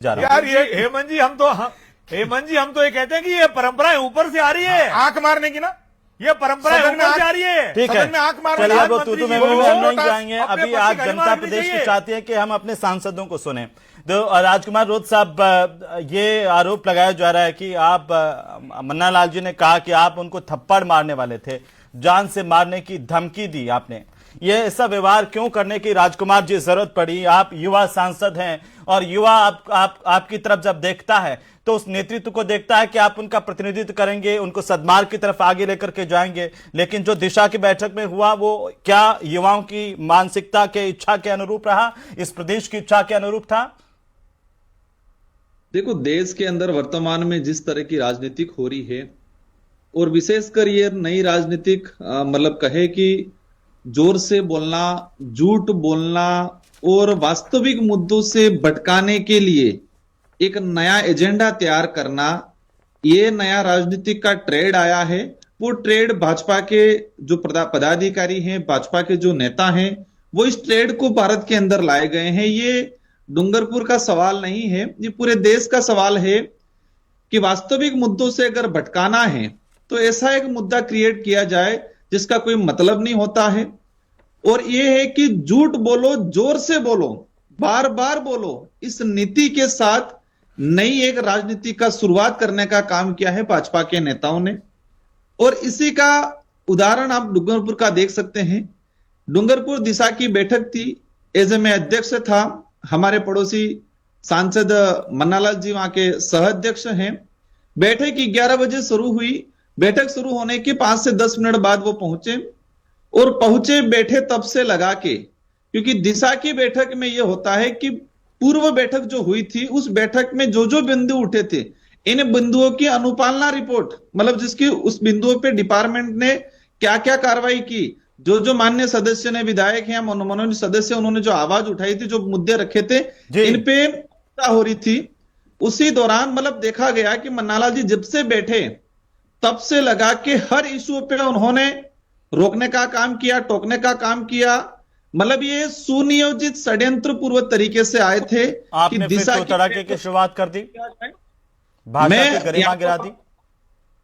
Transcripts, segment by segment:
जा रहा यार ये हेमंत जी हम तो ये कहते हैं कि ये परंपराएं ऊपर से आ रही है, आंख मारने की ना, ये परंपराएं ऊपर से आ रही है। ठीक सदन में आंख है, मारने चलिए की वो बात तू मंत्री में जी हम बोलो, नहीं जाएंगे। अपने अभी पक्ष आप की जनता गरिमा प्रदेश चाहिए। की चाहती है कि हम अपने सांसदों को सुने। तो राजकुमार रोध साहब, ये आरोप लगाया जा रहा है कि आप मन्ना लाल जी ने कहा कि आप उनको थप्पड़ मारने वाले थे, जान से मारने की धमकी दी आपने। ये ऐसा व्यवहार क्यों करने की राजकुमार जी जरूरत पड़ी? आप युवा सांसद हैं और युवा आपकी तरफ जब देखता है तो उस नेतृत्व को देखता है कि आप उनका प्रतिनिधित्व करेंगे, उनको सद्मार्ग की तरफ आगे लेकर के जाएंगे। लेकिन जो दिशा की बैठक में हुआ वो क्या युवाओं की मानसिकता के इच्छा के अनुरूप रहा, इस प्रदेश की इच्छा के अनुरूप था? देखो, देश के अंदर वर्तमान में जिस तरह की राजनीतिक हो रही है, और विशेषकर ये नई राजनीतिक मतलब कहे कि जोर से बोलना, झूठ बोलना और वास्तविक मुद्दों से भटकाने के लिए एक नया एजेंडा तैयार करना, ये नया राजनीतिक का ट्रेड आया है। वो ट्रेड भाजपा के जो पदाधिकारी हैं, भाजपा के जो नेता हैं, वो इस ट्रेड को भारत के अंदर लाए गए हैं। ये डूंगरपुर का सवाल नहीं है, ये पूरे देश का सवाल है कि वास्तविक मुद्दों से अगर भटकाना है तो ऐसा एक मुद्दा क्रिएट किया जाए जिसका कोई मतलब नहीं होता है। और यह है कि झूठ बोलो, जोर से बोलो, बार बार बोलो, इस नीति के साथ नई एक राजनीति का शुरुआत करने का काम किया है भाजपा के नेताओं ने। और इसी का उदाहरण आप डूंगरपुर का देख सकते हैं। डूंगरपुर दिशा की बैठक थी, एज ए मैं अध्यक्ष था, हमारे पड़ोसी सांसद मन्नालाल जी वहां के सह अध्यक्ष हैं। बैठक 11 बजे शुरू हुई। बैठक शुरू होने के 5 से 10 मिनट बाद वो पहुंचे, और पहुंचे बैठे तब से लगा के, क्योंकि दिशा की बैठक में यह होता है कि पूर्व बैठक जो हुई थी उस बैठक में जो जो बिंदु उठे थे, इन बिंदुओं की अनुपालना रिपोर्ट, मतलब जिसकी उस बिंदुओं पे डिपार्टमेंट ने क्या क्या कार्रवाई की, जो जो मान्य सदस्य ने, विधायक हैं, मनोनीत सदस्य, उन्होंने जो आवाज उठाई थी, जो मुद्दे रखे थे, इन पे हो रही थी। उसी दौरान मतलब देखा गया कि मन्नालाल जी जब से बैठे तब से लगा के हर इशू पे उन्होंने रोकने का काम किया, टोकने का काम किया। मतलब ये सुनियोजित षड्यंत्र पूर्व तरीके से आए थे। आपने फिर तो तड़ाके की शुरुआत कर दी, भाषा की गरिमा गिरा दी।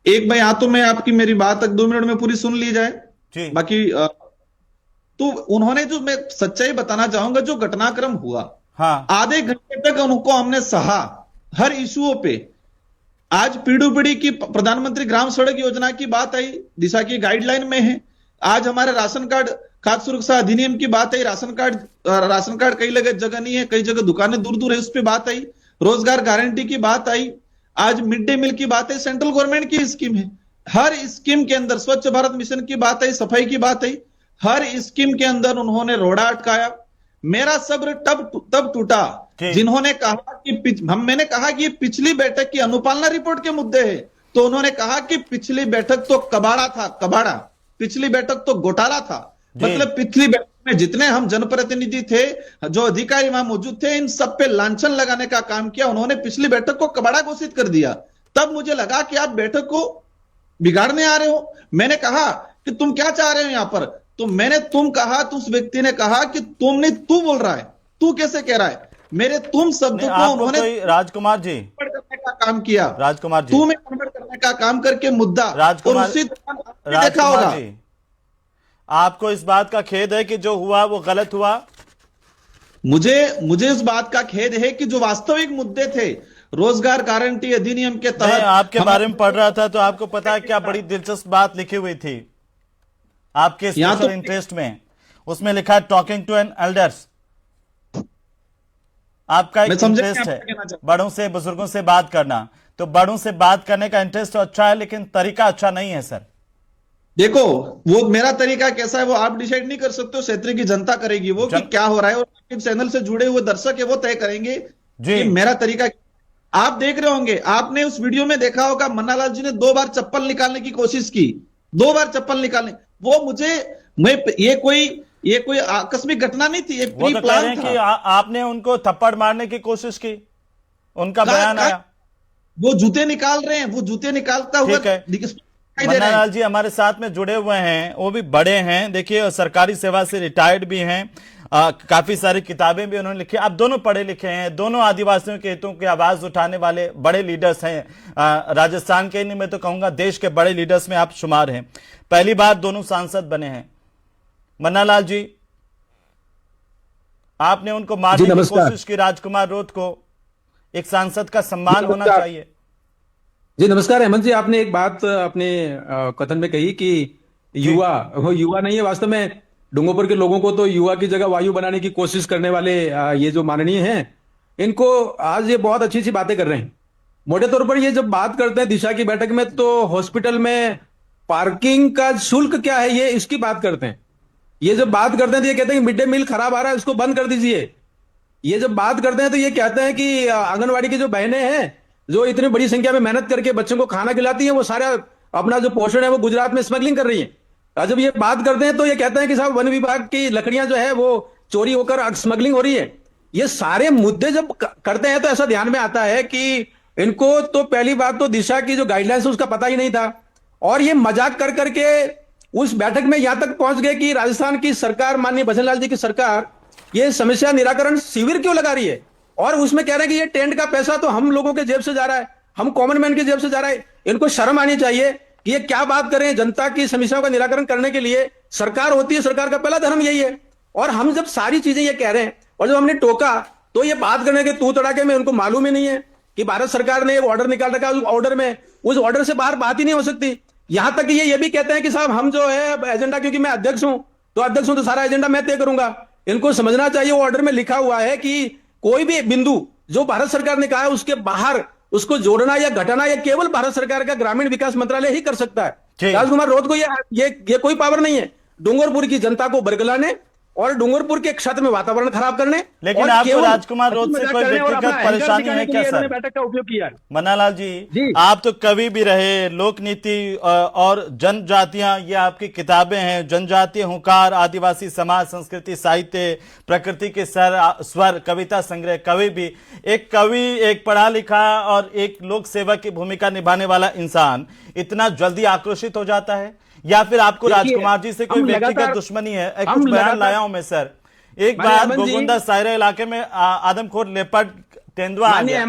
एक भाई, तो मैं आपकी मेरी बात तक 2 मिनट में पूरी सुन ली जाए जी। बाकी तो उन्होंने, जो मैं सच्चाई बताना चाहूंगा, जो घटनाक्रम हुआ, हाँ, आधे घंटे तक उनको हमने सहा हर इशुओं पे। आज पीडब्ल्यूडी की प्रधानमंत्री ग्राम सड़क योजना की बात आई, दिशा की गाइडलाइन में है। आज हमारे राशन कार्ड, खाद्य सुरक्षा अधिनियम की बात आई, राशन कार्ड कई जगह नहीं है, कई जगह दुकानें दूर दूर है, उस पर बात आई। रोजगार गारंटी की बात आई। आज मिड डे मील की बात है, सेंट्रल गवर्नमेंट की स्कीम है। हर स्कीम के अंदर स्वच्छ भारत मिशन की बात आई, सफाई की बात आई। हर स्कीम के अंदर उन्होंने रोड़ा अटकाया। मेरा सब्र तब टूटा जिन्होंने कहा कि मैंने कहा कि पिछली बैठक की अनुपालना रिपोर्ट के मुद्दे हैं, तो उन्होंने कहा कि पिछली बैठक तो कबाड़ा था, कबाड़ा, पिछली बैठक तो घोटाला था। मतलब पिछली बैठक में जितने हम जनप्रतिनिधि थे, जो अधिकारी वहां मौजूद थे, इन सब पे लांछन लगाने का काम किया। उन्होंने पिछली बैठक को कबाड़ा घोषित कर दिया। तब मुझे लगा कि आप बैठक को बिगाड़ने आ रहे हो। मैंने कहा कि तुम क्या चाह रहे हो यहां पर? तो मैंने तुम कहा, तो उस व्यक्ति ने कहा कि तुम नहीं, तू बोल रहा है, तू कैसे कह रहा है? मेरे तुम शब्द को उन्होंने राजकुमार जी करने का काम किया, राजकुमार जी, तू में कन्वर्ट करने का काम करके मुद्दा, और उसी देखा होगा। आपको इस बात का खेद है कि जो हुआ वो गलत हुआ? मुझे इस बात का खेद है कि जो वास्तविक मुद्दे थे, रोजगार गारंटी अधिनियम के तहत आपके बारे में पढ़ रहा था तो आपको पता है क्या बड़ी दिलचस्प बात लिखी हुई थी आपके स्पेशल इंटरेस्ट में। उसमें लिखा है टॉकिंग टू एन एल्डर्स। आपका एक इंटरेस्ट है बड़ों से, बुजुर्गों से बात करना, तो बड़ों से बात करने का इंटरेस्ट तो अच्छा है, लेकिन तरीका अच्छा नहीं है सर। देखो, वो मेरा तरीका कैसा है वो आप डिसाइड नहीं कर सकते हो, क्षेत्र की जनता करेगी वो कि क्या हो रहा है, और चैनल से जुड़े हुए दर्शक है वो तय करेंगे कि मेरा तरीका। आप देख रहे होंगे, आपने उस वीडियो में देखा होगा, मन्नालाल जी ने 2 बार चप्पल निकालने की कोशिश की, 2 बार चप्पल निकालने। वो ये कोई आकस्मिक घटना नहीं थी, ये प्री प्लान था। कि आपने उनको थप्पड़ मारने की कोशिश की, उनका बयान आया। वो जूते निकाल रहे हैं, वो जूते निकालता हुआ दे रहे मन्ना हैं। लाल जी हमारे साथ में जुड़े हुए हैं, वो भी बड़े हैं, देखिए सरकारी सेवा से रिटायर्ड भी हैं, काफी सारी किताबें भी उन्होंने लिखी। आप दोनों पढ़े लिखे हैं, दोनों आदिवासियों के हितों की आवाज उठाने वाले बड़े लीडर्स हैं, राजस्थान के नहीं मैं तो कहूंगा देश के बड़े लीडर्स में आप शुमार हैं। पहली बार दोनों सांसद बने हैं। मन्ना लाल जी, आपने उनको मारने की कोशिश की, राजकुमार रोध को। एक सांसद का सम्मान होना चाहिए। जी नमस्कार हेमंत जी, आपने एक बात अपने कथन में कही कि युवा, वो युवा नहीं है वास्तव में। डूंगरपुर के लोगों को तो युवा की जगह वायु बनाने की कोशिश करने वाले ये जो माननीय हैं, इनको आज ये बहुत अच्छी सी बातें कर रहे हैं। मोटे तौर पर ये जब बात करते हैं दिशा की बैठक में, तो हॉस्पिटल में पार्किंग का शुल्क क्या है ये इसकी बात करते हैं। ये जब बात करते हैं तो ये कहते हैं कि मिड डे मील खराब आ रहा है, उसको बंद कर दीजिए। ये जब बात करते हैं तो ये कहते हैं कि आंगनवाड़ी की जो बहनें हैं जो इतनी बड़ी संख्या में मेहनत करके बच्चों को खाना खिलाती हैं, वो सारा अपना जो पोषण है वो गुजरात में स्मगलिंग कर रही है। और जब ये बात करते हैं तो ये कहते हैं कि साहब वन विभाग की लकड़ियां जो है वो चोरी होकर स्मगलिंग हो रही है। ये सारे मुद्दे जब करते हैं तो ऐसा ध्यान में आता है कि इनको तो पहली बात तो दिशा की जो गाइडलाइंस है उसका पता ही नहीं था, और ये मजाक कर करके उस बैठक में यहां तक पहुंच गए कि राजस्थान की सरकार, माननीय भजनलाल जी की सरकार, ये समस्या निराकरण शिविर क्यों लगा रही है, और उसमें कह रहे हैं कि ये टेंट का पैसा तो हम लोगों के जेब से जा रहा है, हम कॉमन मैन की जेब से जा रहा है। इनको शर्म आनी चाहिए कि ये क्या बात करें। जनता की समस्याओं का निराकरण करने के लिए सरकार होती है, सरकार का पहला धर्म यही है। और हम जब सारी चीजें ये कह रहे हैं और जब हमने टोका तो ये बात करने के तू तड़ाके में उनको मालूम ही नहीं है कि भारत सरकार ने एक ऑर्डर निकाल रखा है, उस ऑर्डर में, उस ऑर्डर से बाहर बात ही नहीं हो सकती। यहां तक कि ये भी कहते हैं कि साहब हम जो है एजेंडा, क्योंकि मैं अध्यक्ष हूं तो सारा एजेंडा मैं तय करूंगा। इनको समझना चाहिए वो ऑर्डर में लिखा हुआ है कि कोई भी बिंदु जो भारत सरकार ने कहा है उसके बाहर उसको जोड़ना या घटाना ये केवल भारत सरकार का ग्रामीण विकास मंत्रालय ही कर सकता है। राजकुमार रोध को ये कोई पावर नहीं है डूंगरपुर की जनता को बरगलाने और डूंगरपुर के क्षेत्र में वातावरण खराब करने। लेकिन आपको राजकुमार रोध से कोई व्यक्तिगत परेशानी है क्या सर? बैठक का उपयोग किया। मन्ना लाल जी, आप तो कवि भी रहे, लोक नीति और जनजातियां ये आपकी किताबें हैं, जनजातीय हुंकार, आदिवासी समाज, संस्कृति, साहित्य, प्रकृति के स्वर, कविता संग्रह, कवि भी। एक कवि, एक पढ़ा लिखा और एक लोक सेवक की भूमिका निभाने वाला इंसान इतना जल्दी आक्रोशित हो जाता है, या फिर आपको राजकुमार जी से कोई व्यक्तिगत दुश्मनी है? एक कुछ बयान लाया हूं मैं सर। एक बार गोगुंदा सायरा इलाके में आदमखोर लेपर्ड तेंदुआ आ गया,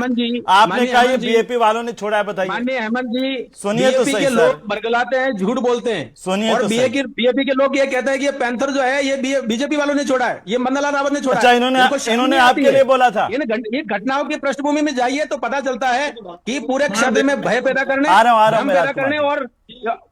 आपने कहा ये बीएपी वालों ने छोड़ा है, बताइए। माननीय हेमंत जी, सुनिए तो सही सर, लोग बरगलाते हैं, झूठ बोलते हैं। सुनिए और तो बीएपी के लोग ये कहते हैं कि ये पैंथर जो है ये बीजेपी वालों ने छोड़ा है, ये मन्ना लाल रावत ने छोड़ा अच्छा, है। इन्होंने आपके लिए बोला था? ये घटनाओं की पृष्ठभूमि में जाइए तो पता चलता है कि पूरे क्षेत्र में भय पैदा करने, पैदा करने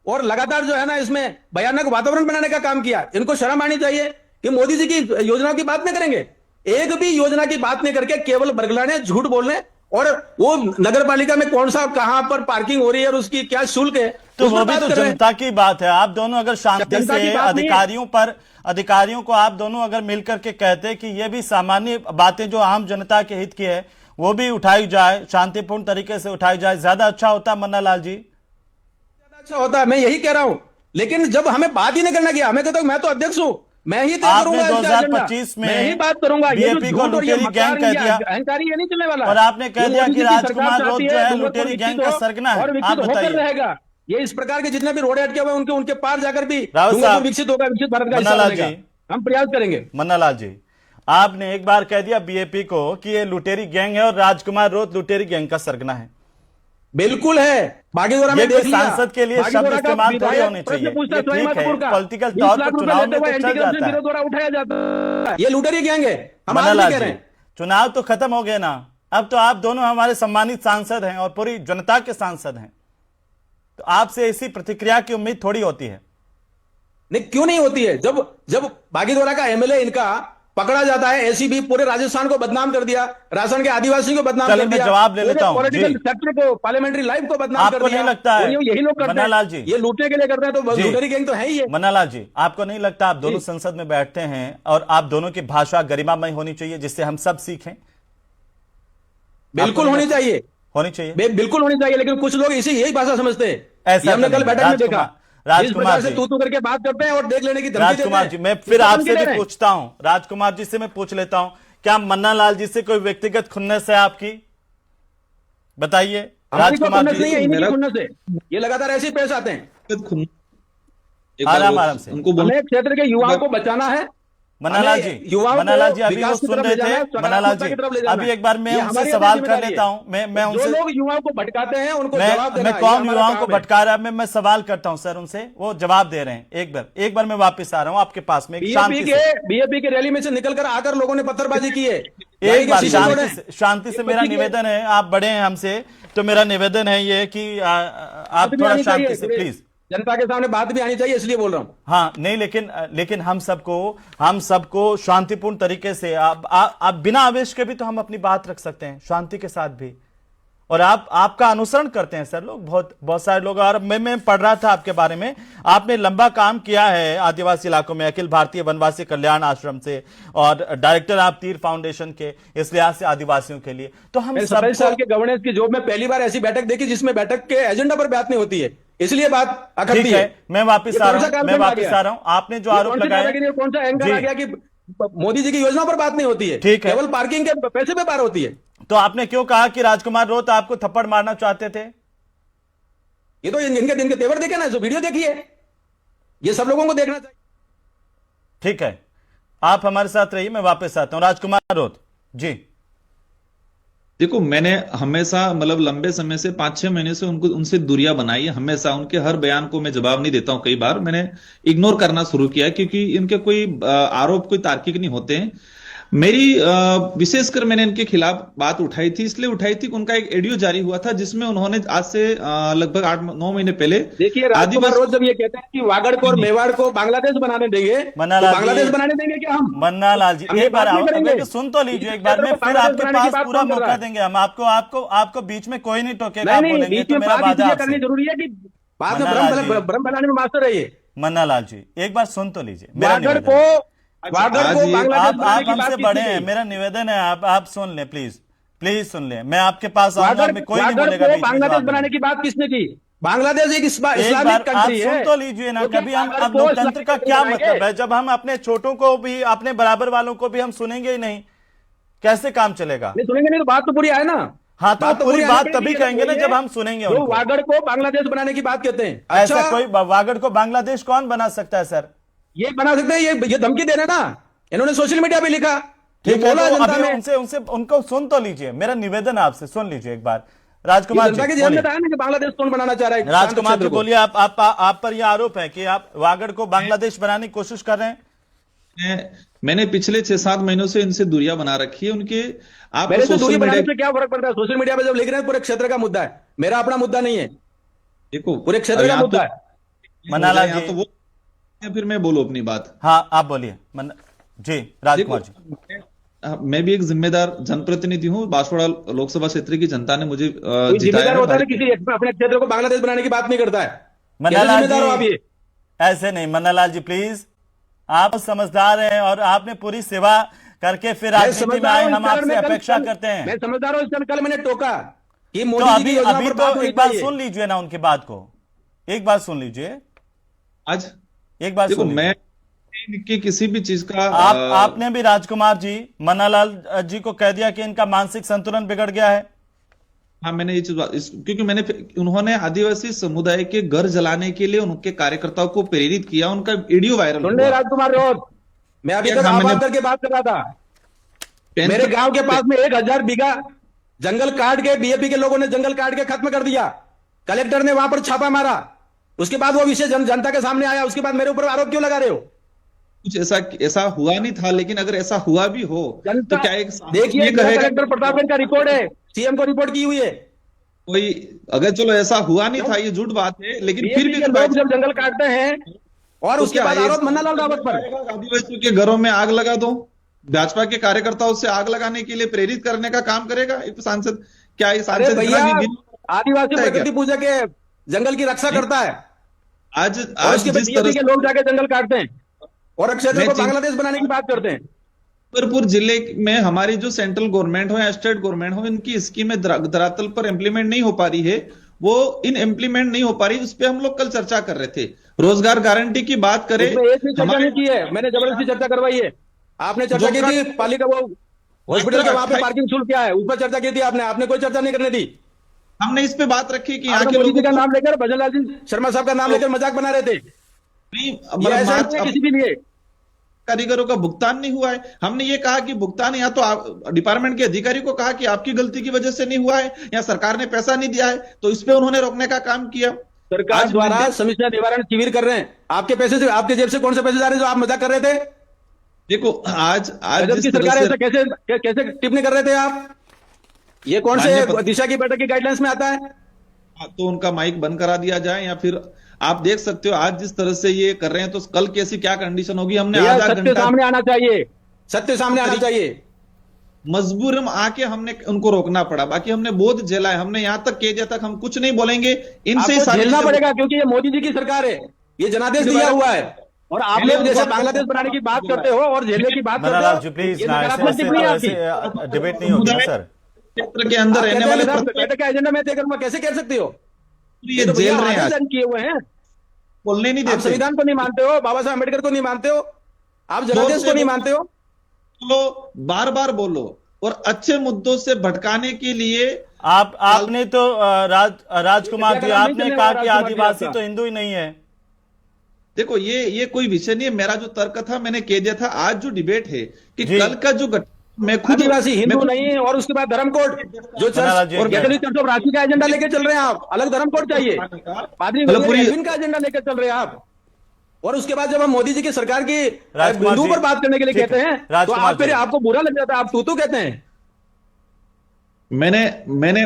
और लगातार जो है ना इसमें भयानक वातावरण बनाने का काम किया। इनको शर्म आनी चाहिए कि मोदी जी की योजनाओं की बात नहीं करेंगे, एक भी योजना की बात नहीं करके केवल बरगलाने, झूठ बोलने, और वो नगर पालिका में कौन सा कहां पर पार्किंग हो रही है और उसकी क्या शुल्क है, तो वो भी तो जनता की बात है। आप दोनों अगर शांति से अधिकारियों को आप दोनों अगर मिलकर के कहते कि ये भी सामान्य बातें जो आम जनता के हित की है वो भी उठाई जाए, शांतिपूर्ण तरीके से उठाई जाए, ज्यादा अच्छा होता। मन्ना लाल जी, ज्यादा अच्छा होता, मैं यही कह रहा हूं। लेकिन जब हमें बात ही नहीं करना गया, हमें कहता हूं मैं तो अध्यक्ष हूं, मैं ही तय करूंगा, 2025 में मैं ही बात करूंगा। बीएपी को लुटेरी गैंग कह दिया, अहंकारी ये नहीं चलने वाला, और आपने कह दिया कि राजकुमार रोध जो है लुटेरी गैंग का सरगना है। आप बताइए, रहेगा ये इस प्रकार के जितने भी रोड अटके हुए उनके पार जाकर भी विकसित होगा, विकसित भारत का हिस्सा बनेगा। हम प्रयास करेंगे। मन्ना लाल जी, आपने एक बार कह दिया बीएपी को कि ये लुटेरी गैंग है और राजकुमार रोध लुटेरी गैंग का सरगना है। बिल्कुल है, बागीदोरा में देख लिया। सांसद के लिए शब्द इस्तेमाल थोड़ी होने चाहिए, ये ठीक है, पॉलिटिकल तौर पर चुनाव में तो चल जाता है, उठाया जाता है। ये लुटेरी गैंग है। मन्ना लाल जी, चुनाव तो खत्म हो गए ना, अब तो आप दोनों हमारे सम्मानित सांसद हैं और पूरी जनता के सांसद हैं, तो आपसे ऐसी प्रतिक्रिया की उम्मीद थोड़ी होती है। नहीं, क्यों नहीं होती है? जब बागीदोरा का एमएलए इनका पकड़ा जाता है, एसीबी पूरे राजस्थान को बदनाम कर दिया, राजस्थान के आदिवासियों को बदनाम कर दिया, जवाब ले लेता हूं, पॉलिटिकल सेक्टर को, पार्लियामेंटरी लाइफ को बदनाम कर दिया। आपको नहीं लगता है यही लोग करते मन्ना लाल जी, ये लूटने के लिए करते हैं, तो लुटेरी गैंग तो है ही है। मन्ना लाल जी, आपको नहीं लगता आप दोनों संसद में बैठते हैं और आप दोनों की भाषा गरिमामय होनी चाहिए जिससे हम सब सीखें? बिल्कुल होनी चाहिए, बिल्कुल होनी चाहिए, लेकिन कुछ लोग इसी यही भाषा समझते हैं। हमने कल बैठक में देखा, राजकुमार जी तू करके बात करते हैं और देख लेने की धमकी राजकुमार जी, मैं फिर आपसे भी पूछता हूं, राजकुमार जी से मैं पूछ लेता हूं, क्या मन्ना लाल जी से कोई व्यक्तिगत खुन्नस है आपकी? बताइए राजकुमार जी। ये लगातार ऐसे ही पेश आते हैं। एक बार आराम वो- आराम से। उनको बोल हमें क्षेत्र के युवाओं को बचाना है। मन्नालाल हमें जी, युवाओं को मन्नालाल जी अभी वो विकास की सुन तरफ रहे ले जाना है, थे। मन्नालाल सकारात्मकता जी की तरफ ले जाना अभी है। एक बार मैं ये उनसे हमारी सवाल अपनी कर जिम्मेदारी लेता है। हूं। मैं जो उनसे लोग युवाओं को भटकाते हैं उनको जवाब देना मैं ये कौन हमारा युवाओं को काम है। भटका रहा है मैं सवाल करता हूं सर उनसे, वो जवाब दे रहे हैं। एक बार मैं वापस आ रहा हूं आपके पास में, एक शांति से बीएपी की रैली में से निकलकर आकर लोगों ने पत्थरबाजी की है, गाड़ी एक के बार शीशे तोड़े। शांति से मेरा निवेदन है, आप बड़े हैं हमसे, तो मेरा निवेदन है ये कि आप बात भी थोड़ा आनी चाहिए, शांति से प्लीज। जनता के सामने बात भी आनी चाहिए, इसलिए बोल रहा हूं। हाँ नहीं, लेकिन हम सबको शांतिपूर्ण तरीके से आप बिना आवेश के भी तो हम अपनी बात रख सकते हैं, शांति के साथ भी। और आपका अनुसरण करते हैं सर लोग, बहुत सारे लोग। और मैं पढ़ रहा था आपके बारे में, आपने लंबा काम किया है आदिवासी इलाकों में, अखिल भारतीय वनवासी कल्याण आश्रम से, और डायरेक्टर आप तीर फाउंडेशन के, इस लिहाज से आदिवासियों के लिए। तो हम 27 साल के गवर्नेंस की जॉब में पहली बार ऐसी बैठक देखी जिसमें बैठक के एजेंडा पर बात नहीं होती है, इसलिए बात ठीक अखड़ती है। है। मैं वापस आ रहा हूं, आपने जो आरोप लगाए, कौन सा एंगल आ गया कि मोदी जी की योजना पर बात नहीं होती है, ठीक है। केवल पार्किंग के पैसे पे बात होती है। तो आपने क्यों कहा कि राजकुमार रोत आपको थप्पड़ मारना चाहते थे? ये तो इनके तेवर देखे ना, जो वीडियो देखिए, ये सब लोगों को देखना चाहिए। ठीक है, आप हमारे साथ रहिए, मैं वापस आता हूं। राजकुमार रोत जी। देखो, मैंने हमेशा मतलब लंबे समय से 5-6 महीने से उनसे दूरियां बनाई है। हमेशा उनके हर बयान को मैं जवाब नहीं देता हूं, कई बार मैंने इग्नोर करना शुरू किया, क्योंकि इनके कोई आरोप कोई तार्किक नहीं होते हैं। मेरी विशेषकर मैंने इनके खिलाफ बात उठाई थी, इसलिए उठाई थी कि उनका एक ऑडियो जारी हुआ था जिसमें उन्होंने आज से लगभग 8-9 महीने पहले देखिए, राजकुमार रोज जब ये कहते हैं कि वागड़ को और मेवाड़ को बांग्लादेश बनाने देंगे, तो बांग्लादेश बनाने देंगे क्या हम? मन्नालाल जी, हम एक बार बात नहीं करेंगे। सुन तो लीजिए एक बार, मैं फिर आपके पास पूरा मौका देंगे हम। आपको बीच में कोई नहीं टोकेगा, आप बोलेंगे बीच तो में मेरा बात वादा इसलिए करनी आपसे। जरूरी है कि बाद में मन्नालाल जी। भ्रम फैलाने में मास्टर रहिए। मन्नालाल जी एक बार सुन तो लीजिए मेरा वागड़ निवेदन को है। बांग्लादेश आप बनाने की बात हमसे बड़े हैं, मेरा निवेदन है आप सुन लें प्लीज सुन लें। मैं आपके पास आऊंगा, मैं कोई नहीं बोलेगा बीच में बांग्लादेश जवाब बनाने देने। की बात किसने की? बांग्लादेश एक एक इस्लामिक बार आप कंट्री है। सुन तो लीजिए ना, तो कभी हम क्या अब लोकतंत्र इस्लामिक का कंट्री क्या बनाएंगे? मतलब है जब हम अपने छोटों को भी, अपने बराबर वालों को भी हम सुनेंगे ही नहीं, कैसे काम चलेगा? नहीं सुनेंगे नहीं तो बात तो पूरी आए ना। हाँ तो पूरी आने बात के तभी लिए कहेंगे ना कोई जब है हम सुनेंगे जो उनको। वागड़ को बांग्लादेश बनाने की बात कहते हैं। ऐसा अच्छा, कोई वागड़ को बांग्लादेश कौन बना सकता है सर? ये बना सकते हैं, ये धमकी दे रहे ना, इन्होंने सोशल मीडिया पे लिखा, ये ठीक है, बोला तो जनता अभी में। उनसे उनको सुन तो लीजिए, मेरा निवेदन है आपसे, सुन लीजिए एक बार। राजकुमार जी जनता के ध्यान में बोलिए। था ना कि बांग्लादेश कौन बनाना चाह रहा है। राजकुमार जी क्षेत्र को। बोलिए, आप पर यह आरोप है कि आप वागड़ को बांग्लादेश बनाने की कोशिश कर रहे हैं। मैंने पिछले 6-7 महीनों से इनसे दूरियां बना रखी है उनके। आप मेरे से दूरी सोशल बनाने मीडिया से क्या फर्क पड़ता है? सोशल मीडिया पे जब लिख रहे हैं पूरे क्षेत्र का मुद्दा है, मेरा अपना मुद्दा नहीं है, देखो पूरे क्षेत्र का यहाँ मुद्दा तो है। मन्नालाल यहाँ जी। तो वो, फिर मैं बोलूं अपनी बात। हाँ आप बोलिए जी राजकुमार जी। मैं भी एक जिम्मेदार जनप्रतिनिधि हूँ। बांसवाड़ा लोकसभा क्षेत्र की जनता ने मुझे कोई जिताया जिम्मेदार है। होता है किसी अपने क्षेत्र को बांग्लादेश बनाने की बात नहीं करता है। कैसे मन्नालाल जिम्मेदार हो आप जी ये? ऐसे नहीं, मन्नालाल जी प्लीज, आप समझदार हैं और आपने पूरी सेवा करके फिर मैं राजनीति में समझदार आए, हूं, हम इस कारण आपसे मैं कल- अपेक्षा कल- करते हैं। मैं समझदार हूं, इस कारण कल मैंने टोका कि तो मोदी जी की योजना अभी पर बात तो होनी एक बार चाहिए। सुन लीजिए ना उनकी बात को, एक बार सुन लीजिए, आज एक बार देखो, सुन लीजिए। मैं इनकी किसी भी चीज का आपने भी राजकुमार जी मन्नालाल जी को कह दिया कि इनका मानसिक संतुलन बिगड़ गया है। हाँ, मैंने ये चीज क्योंकि उन्होंने आदिवासी समुदाय के घर जलाने के लिए उनके कार्यकर्ताओं को प्रेरित किया। उनका वीडियो वायरल सुन ले हुआ। राजकुमार रोड, मैं अभी तक हाँ, आबाद मैंने- करके बात कर रहा था। पेन- मेरे गांव के पास में 1000 बीघा जंगल काट के बीएपी के लोगों ने जंगल काट के खत्म कर दिया। कलेक्टर ने वहां पर छापा मारा, उसके बाद वो विषय जनता के सामने आया, उसके बाद मेरे ऊपर आरोप क्यों लगा रहे हो? कुछ ऐसा हुआ नहीं था, लेकिन अगर ऐसा हुआ भी हो तो जनता क्या एक देखिए, ये कहेगा कलेक्टर प्रतापगंज का रिपोर्ट है, सीएम को रिपोर्ट की हुई है। कोई, अगर चलो ऐसा हुआ नहीं था, ये झूठ बात है, लेकिन फिर बीएपी भी के लोग जब जंगल काटते हैं और तो उसके क्या बाद ये- आरोप मन्नालाल रावत पर। आदिवासियों के घरों में आग लगा दो, भाजपा के कार्यकर्ताओं से आग लगाने के लिए प्रेरित करने का काम करेगा एक सांसद? क्या ये अरे सांसद भैया, इतना भी- आदिवासी है क्या? प्रकृति पूजा के जंगल की रक्षा करता है आज और आज उसके बाद जिस बीएपी तरह के लोग जाके जंगल काटते हैं और क्षेत्र मैं को चिं- बांग्लादेश बनाने की बात करते हैं। छतरपुर जिले में हमारी जो सेंट्रल गवर्नमेंट हो या स्टेट गवर्नमेंट हो, इनकी स्कीमें धरातल पर इंप्लीमेंट नहीं हो पा रही है, वो इन इंप्लीमेंट नहीं हो पा रही। उस पर हम लोग कल चर्चा कर रहे थे। रोजगार गारंटी की बात करें, इसमें एक भी चर्चा नहीं की है, मैंने जबरदस्ती चर्चा करवाई है। आपने चर्चा की थी पालिका वो हॉस्पिटल के वहां पे पार्किंग शुल्क क्या है, उस पर चर्चा की थी आपने कोई चर्चा नहीं करने दी। हमने इस पे बात रखी कि आप यहाँ तो के मोदी जी लोगों का को नाम लेकर, भजनलाल जी शर्मा साहब का नाम लेकर मजाक बना रहे थे। नहीं, ये मतलब ऐसा मार्च नहीं है किसी के लिए। कारीगरों का भुगतान नहीं हुआ है। हमने ये कहा कि भुगतान या तो डिपार्टमेंट के अधिकारी को कहा कि आपकी गलती की वजह से नहीं हुआ है, या सरकार ने पैसा नहीं दिया है, तो इस पे उन्होंने रोकने का काम किया। सरकार आज द्वारा maintenance- समस्या निवारण शिविर कर रहे हैं, आपके पैसे से, आपके जेब से कौन से पैसे जा रहे हैं जो आप मजाक कर रहे थे? देखो आज आज गजब जिस की तरह सरकार है, से ऐसा कैसे कैसे टिप्पणी कर रहे थे आप? ये कौन से माननीय दिशा की बैठक की गाइडलाइंस में आता है? तो उनका माइक बंद करा दिया जाए, या फिर आप देख सकते हो आज जिस तरह से ये कर रहे हैं तो कल कैसी क्या कंडीशन होगी। हमने भैया, आधा सत्य घंटा सामने आना चाहिए, सत्य सामने आना चाहिए। मजबूर हम आके हमने उनको रोकना पड़ा, बाकी हमने बहुत झेला है। हमने यहां तक कह दिया तक हम कुछ नहीं बोलेंगे, इनसे ही आपको सारी झेलना चीजें- पड़ेगा क्योंकि ये मोदी जी की सरकार है, ये जनादेश दिया हुआ है, और आप लोग जैसे बांग्लादेश बनाने की बात करते हो और झेलने की बात करते मन्नालाल हो, जी प्लीज ये ना, नकारात्मक ऐसे टिप्पणी है आपकी। डिबेट नहीं होगी ना सर। क्षेत्र के अंदर रहने वाले बैठक का एजेंडा मैं तय करूंगा, कैसे कह सकते हो? ये तो जेल भैया रहे हैं आदेश आज, जारी किए हुए हैं। बोलने नहीं आप देते। संविधान को नहीं मानते हो, बाबा साहब अम्बेडकर को नहीं मानते हो, आप जनादेश को नहीं मानते हो। बोलो, बार बार बोलो, और अच्छे मुद्दों से भटकाने के लिए आपने तो राजकुमार जी, आपने कहा कि आदिवासी तो हिंदू ही नहीं है। देखो ये कोई विषय नहीं है। मेरा जो तर्क था मैंने कह दिया था। आज जो डिबेट है कि जी। कल का जो मैं खुद आदिवासी हिंदू मैं- नहीं है, और उसके बाद धर्म कोड, जो मन्नालाल जी, चर्च और कैथोलिक चर्च ऑफ रांची का एजेंडा लेके चल रहे हैं आप, अलग धर्म कोड चाहिए। पादरी मतलब पूरी- एडविन का एजेंडा लेकर चल रहे हैं आप, और उसके बाद जब हम मोदी जी की सरकार की राजकुमार हिंदू जी, पर बात करने के लिए ठीक कहते है। हैं तो राजकुमार आप फिर जी। आपको बुरा लग जाता है, आप तू कहते हैं। मैंने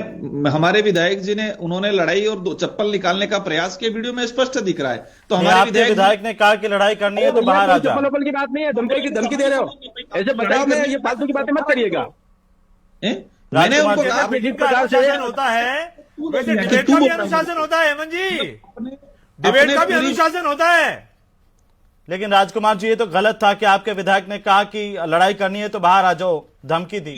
हमारे विधायक जी ने उन्होंने लड़ाई और दो चप्पल निकालने का प्रयास किया, वीडियो में स्पष्ट दिख रहा है। तो नहीं, हमारे आपके विधायक ने कहा कि लड़ाई करनी है तो भैया, बाहर आ कोई जाओ। चप्पल वप्पल की बात नहीं है, धमकी दे रहे हो, ऐसे बचाव में ये फालतू की बातें मत करिएगा। मैंने राजकुमार उनको जी, कहा जिस का प्रकार से अनुशासन होता है वैसे कि डिबेट तू का भी बोल रहा है। अनुशासन होता है हेमंत जी, अपने डिबेट का भी पूरी- अनुशासन होता है। लेकिन राजकुमार जी, ये तो गलत था कि आपके विधायक ने कहा कि लड़ाई करनी है तो बाहर आ जाओ, धमकी दी।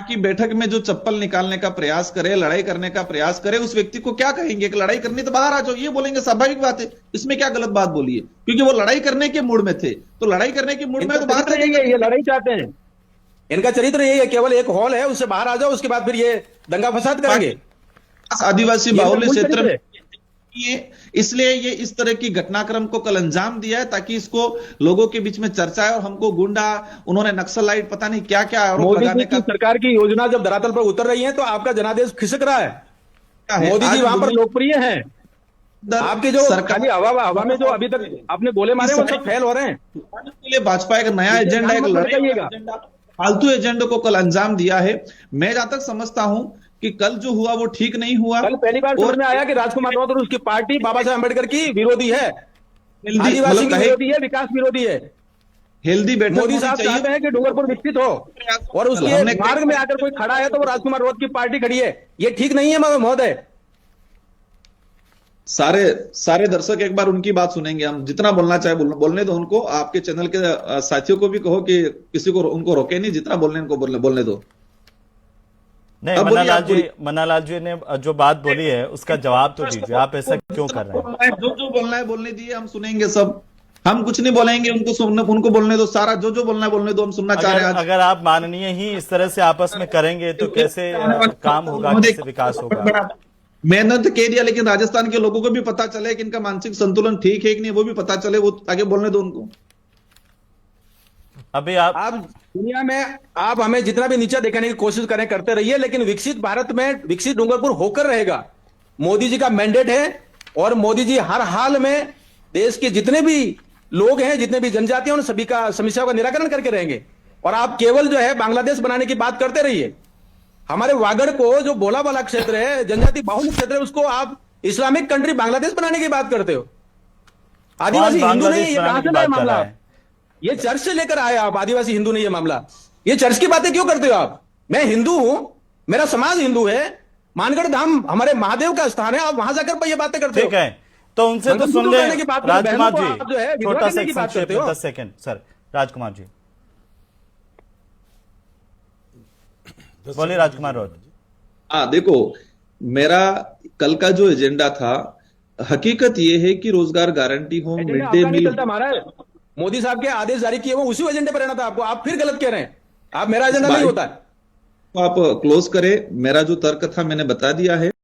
की बैठक में जो चप्पल निकालने का प्रयास करे, लड़ाई करने का प्रयास करे, उस व्यक्ति को क्या कहेंगे कि लड़ाई करनी तो बाहर आ जाओ, ये बोलेंगे, स्वाभाविक बात है। इसमें क्या गलत बात बोली है? क्योंकि वो लड़ाई करने के मूड में थे, तो लड़ाई करने के मूड में तो बाहर चरित्र यही है, ये लड़ाई चाहते हैं, इनका चरित्र यही है, केवल एक हॉल है, उससे बाहर आ जाओ, उसके बाद फिर ये दंगा फसाद करेंगे। आदिवासी ये बाहुल्य मूल क्षेत्र चरित्र में है। इसलिए ये इस तरह की घटनाक्रम को कल अंजाम दिया है, ताकि इसको लोगों के बीच में चर्चा है, और हमको गुंडा, उन्होंने नक्सलाइट, पता नहीं क्या क्या आरोप मोदी लगाने जी की का सरकार की योजना जब धरातल पर उतर रही है तो आपका जनादेश खिसक रहा है। क्या है। मोदी जी आज वहां पर दुनिया लोकप्रिय हैं, के अंदर आपके जो सरकार खाली हवा में जो अभी तक आपने गोले मारे वो सब फेल हो रहे हैं। के लिए भाजपा एक नया एजेंडा, एक मत लड़ाई बताइएगा। एजेंडा, फालतू एजेंडे को कल अंजाम दिया है। मैं जहां तक समझता हूं कि कल जो हुआ वो ठीक नहीं हुआ। कल पहली बार समझ में आया कि राजकुमार राउत और उसकी पार्टी बाबा साहब अम्बेडकर की विरोधी है, आदिवासी मतलब की कहे विरोधी है, विकास विरोधी है। हेल्दी बैठक मोदी होनी साहब चाहिए। चाहते हैं कि डूंगरपुर विकसित हो, और उसके हमने मार्ग में आकर कोई खड़ा है तो वो राजकुमार राउत की पार्टी खड़ी है। ये ठीक नहीं है महोदय। सारे दर्शक एक बार उनकी बात सुनेंगे। हम जितना बोलना चाहे बोलने दो उनको। आपके चैनल के साथियों को भी कहो कि किसी को उनको रोके नहीं, जितना बोलने उनको बोलने दो। नहीं, अब बोलिए, आप बोलिए। मन्नालाल जी ने जो बात बोली है उसका जवाब तो दीजिए, आप ऐसा क्यों कर रहे हैं? जो बोलना है बोलने दिए, हम सुनेंगे सब। हम कुछ नहीं बोलेंगे, उनको बोलने दो। सारा जो बोलना है बोलने दो, हम सुनना चाह रहे हैं आज। अगर आप माननीय ही इस तरह से आपस में करेंगे तो कैसे काम होगा, कैसे विकास होगा? मैंने तो कह दिया, लेकिन राजस्थान के लोगों को भी पता चले कि इनका मानसिक संतुलन ठीक है कि नहीं, वो भी पता चले, वो आगे बोलने दो उनको। अभी आप दुनिया में आप हमें जितना भी नीचा दिखाने की कोशिश करें, करते रहिए, लेकिन विकसित भारत में विकसित डूंगरपुर होकर रहेगा। मोदी जी का मैंडेट है, और मोदी जी हर हाल में देश के जितने भी लोग हैं, जितने भी जनजातियां, उन सभी का समस्याओं का निराकरण करके रहेंगे। और आप केवल जो है बांग्लादेश बनाने की बात करते रहिए। हमारे वागड़ को जो बोला वाला क्षेत्र है, जनजाति बाहुल्य क्षेत्र है, उसको आप इस्लामिक कंट्री बांग्लादेश बनाने की बात करते हो। आदिवासी हिंदू नहीं, ये कहां से नया मामला? ये चर्च से लेकर आए आप, आदिवासी हिंदू नहीं ये मामला। ये चर्च की बातें क्यों करते हो आप? मैं हिंदू हूं, मेरा समाज हिंदू है, मानगढ़ धाम हमारे महादेव का स्थान है, आप वहां जाकर ये बातें करते हो। ठीक है, तो उनसे तो सुन ले राजकुमार जी, छोटा सा संक्षेप में 10 सेकंड सर। राजकुमार जी बोलिए। राजकुमार राउत। हाँ देखो, मेरा कल का जो एजेंडा था, हकीकत ये है कि रोजगार गारंटी हो, मिड डे मील। हमारा मोदी साहब के आदेश जारी किए वो उसी एजेंडे पर रहना था आपको। आप फिर गलत कह रहे हैं, आप मेरा एजेंडा नहीं होता है। आप क्लोज करें। मेरा जो तर्क था मैंने बता दिया है।